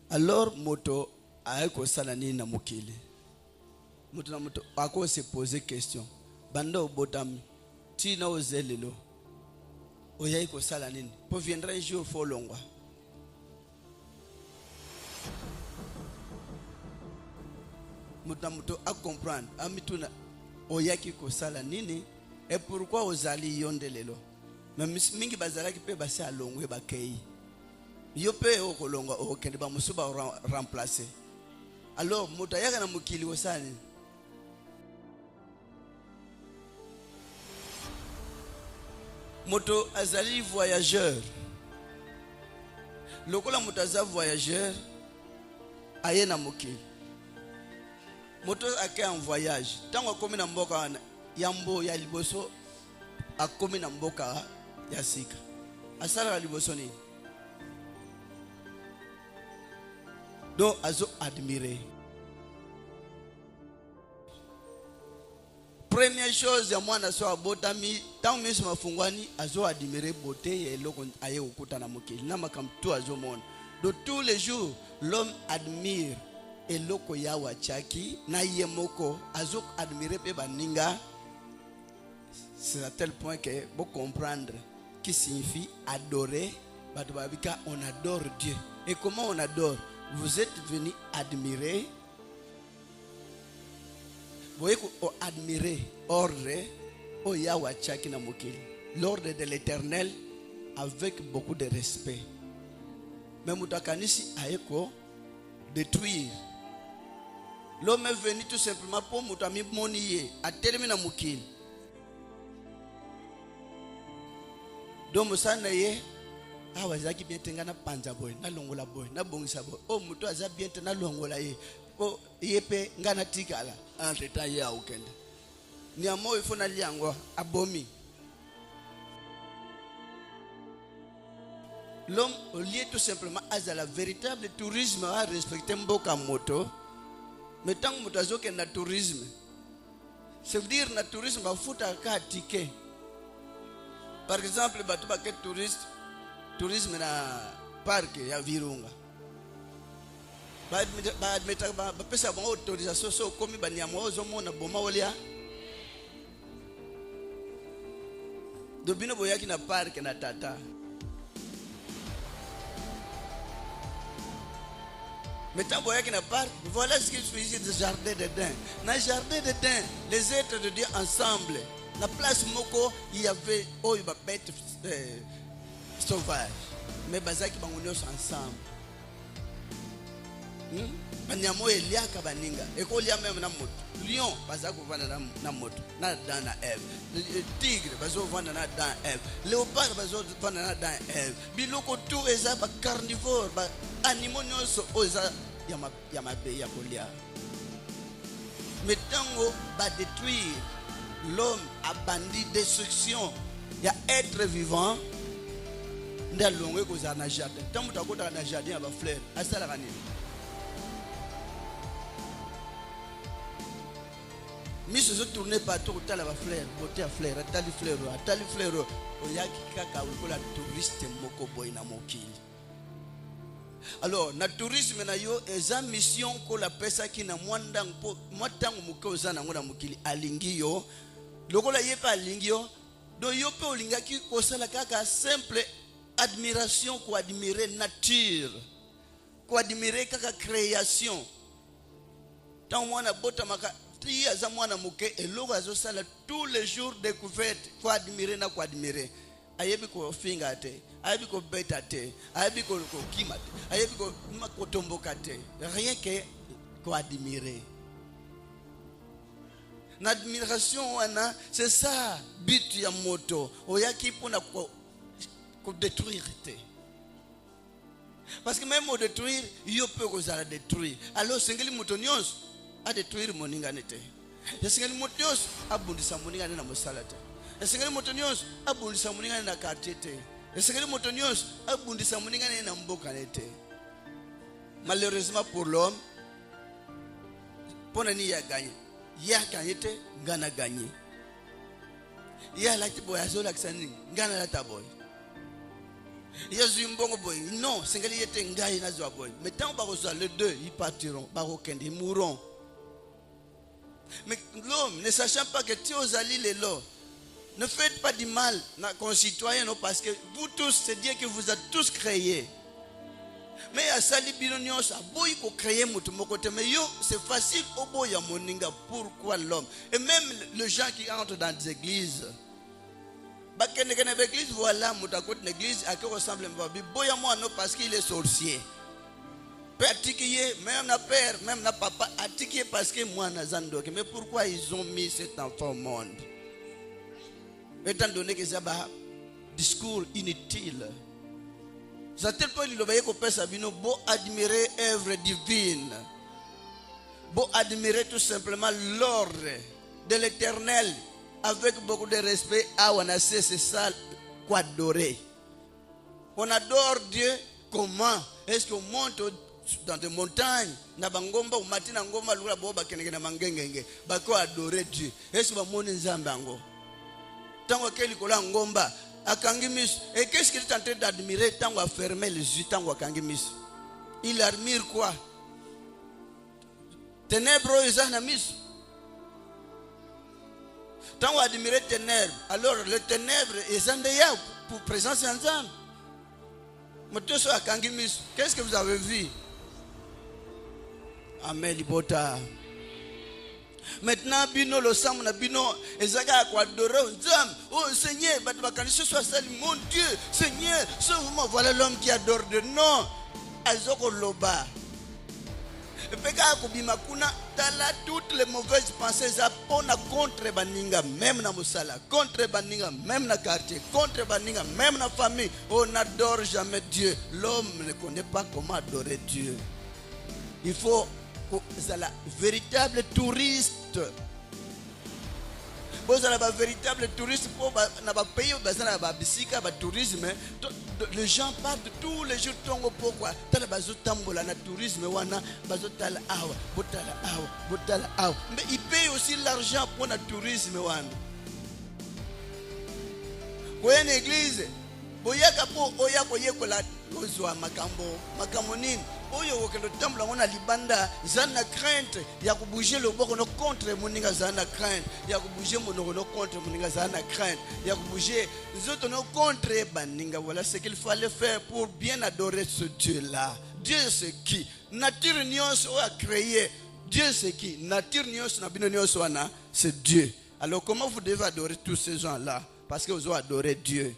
Alors moto aeko sala nini na mokili. Moto na moto ako se poser question. Banda obotami ti na ozelelo. Oya iko sala nini? Po viendra un jour fo longwa. Moto na moto a comprendre amituna oya ki ko sala nini et pourquoi ozali yondelelo. Mais mingi bazalaki pe basi alongwe bakei. Yo pe okolongwa okende ba musuba remplacer. Alors moto yaka na mukili osani. Moto azali voyageur. Lokola moto azali voyageur aye na mukili. Moto ake en voyage. Tango akomi na mboka yambo ya liboso akomi na mboka ya sika. Asala liboso ni. Donc azo admirer. Première chose ya mwana so abotami tangu misi mafungwani azo admirer beauté ya eloko aye ukuta na mokili na makamtu azo mona. Donc tous les jours l'homme admire eloko ya wachaki na yemoko azo admirer pe baninga. C'est à tel point que vous comprendre qui signifie adorer. On adore Dieu. Et comment on adore? Vous êtes venu admirer. Vous voyez qu'on admirer ordre au Yahwachaki na mokili. L'ordre de l'Éternel avec beaucoup de respect. Mais mutakanisi aeko détruire. L'homme est venu tout simplement pour mutami moniye a terminé na mokili. Donc musana ye awazaki bien tengana panza boy na longola boy na bongisa boy o muto aza bien na longola ye o yepe ngana tikala entre temps ya ukende ni amo ifo na liango abomi. L'homme au lieu tout simplement à la véritable tourisme à respecter mboka moto mais tant que moto azoke na tourisme ça veut dire na tourisme ba futa ka ticket. Par exemple, batu baket tourisme na parc ya Virunga. Ba admeta ba pesa ba autorisation so komi ba niamo ozo mona boma olia. Dobino boyaki na parc na tata. Maintenant boyaki na parc, voilà ce qu'il fait ici de jardin de Dain. Dans le jardin de Dain, les êtres de Dieu ensemble. La place moko il y avait une bête sauvage mais bazaki bangonyo ensemble banyamo eliaka baninga ekolia même na moto lion bazako vana na moto na dans na Ève tigre bazo vana na dans Ève léopard bazo vana na dans Ève biloko tout eza ba carnivore ba animaux nyonso oza ya mabe ya kolia mais tango ba détruire l'homme a bandit destruction. Il y a être vivant. Nda longwe ko za na jardin. Tant muta kota na jardin ya ba fleur. Asala kanini. Miso zo tourner partout tala ba fleur, beauté à fleur, atali fleur. Oyaki kaka ukola touriste moko boy na mokili. Alors, na tourisme na yo eza mission ko la pesa ki na mwandang po mwatangu muke ozana ngona mokili alingi yo. Lokola yepa alingio do yope olingaki kosala kaka simple admiration ko admirer nature ko admirer kaka création tant mwana bota maka ti aza mwana muke eloko azosala tous les jours découverte ko admirer na ko admirer ayebi ko finga te ayebi ko beta te ayebi ko kima te ayebi ko makotomboka te rien que ko admirer. L'admiration, c'est ça, but ya moto. Oyaki pour détruire. Parce que même au détruire, il peut la détruire. Alors, c'est que moto nyons a détruire moninga nete. C'est que moto nyons a bundisa moninga na mosalate. C'est que moto nyons a bundisa moninga na quartier te. C'est que moto nyons a bundisa moninga na mboka nete. Malheureusement pour l'homme, pour nani ya gagné. Ya kanyete ngana gagné. Ya la tibo ya zola ksani ngana la taboy. Non, c'est que mais tant que les deux, ils partiront, ils mourront. Mais l'homme, ne sachant pas que tu os allé les lots, ne faites pas du mal à concitoyens, parce que vous tous, c'est Dieu qui vous a tous créés. Mais à Sali Binonios, à Boy ko créer Mutumokote, mais yo, c'est facile au boy à Moninga. Pourquoi l'homme? Et même les gens qui entrent dans les églises. L'église, voilà, Moutakot, l'église, à quoi ressemble Mbabi? Boy à moi, non, parce qu'il est sorcier. Pratiquer, même na père, même na papa, pratiquer parce que moi, Nazando. Mais pourquoi ils ont mis cet enfant au monde? Étant donné que ça va discours inutile. À tel point, il voyait qu'on peut s'abîmer, beau admirer l'œuvre divine, beau admirer tout simplement l'ordre de l'Éternel avec beaucoup de respect. Ah, on a c'est ça quoi adorer. On adore Dieu comment? Est-ce qu'on monte dans des montagnes, na bangomba ou matina ngomba lula boba kenegena mangengenge, bako adorer Dieu. Est-ce qu'on monte nzambango? Tango keli kola ngomba. Et qu'est-ce qu'il est en train d'admirer tant qu'on a fermé les yeux, tant qu'on a kangimis? Il admire quoi? Ténèbres, ils ont mis. Tant qu'on a admiré ténèbres, alors les ténèbres, ils ont déjà pour présence ensemble. Mais tout ça, kangimis, qu'est-ce que vous avez vu? Amen, libota. Maintenant, bino le sang na bino ezaka kwa adorer nzam. Oh Seigneur, ce soit sali mon Dieu. Seigneur, sauve-moi. Voilà l'homme qui adore Dieu. Non, azoko loba. Peka kubima kuna tala toutes les mauvaises pensées zapona contre baninga même na musala, contre baninga même na quartier, contre baninga même na famille. On n'adore jamais Dieu. L'homme ne connaît pas comment adorer Dieu. Il faut la véritable touriste. Vous avez un véritable touriste pour un pays où vous avez un tourisme. Les gens partent tous les jours. Pourquoi? Tourisme. Mais ils payent aussi l'argent pour le tourisme. Pour une église, oyo okendo tambula ngona libanda zana crainte ya kubouger le boko no contre moninga zana crainte ya kubouger monoko no contre moninga zana crainte ya kubouger zoto no contre baninga. Voilà ce qu'il fallait faire pour bien adorer ce Dieu là. Dieu c'est qui? Nature nyonso a créé. Dieu c'est qui? Nature nyonso na bino nyonso wana c'est Dieu. Alors comment vous devez adorer tous ces gens là? Parce que vous avez adoré Dieu.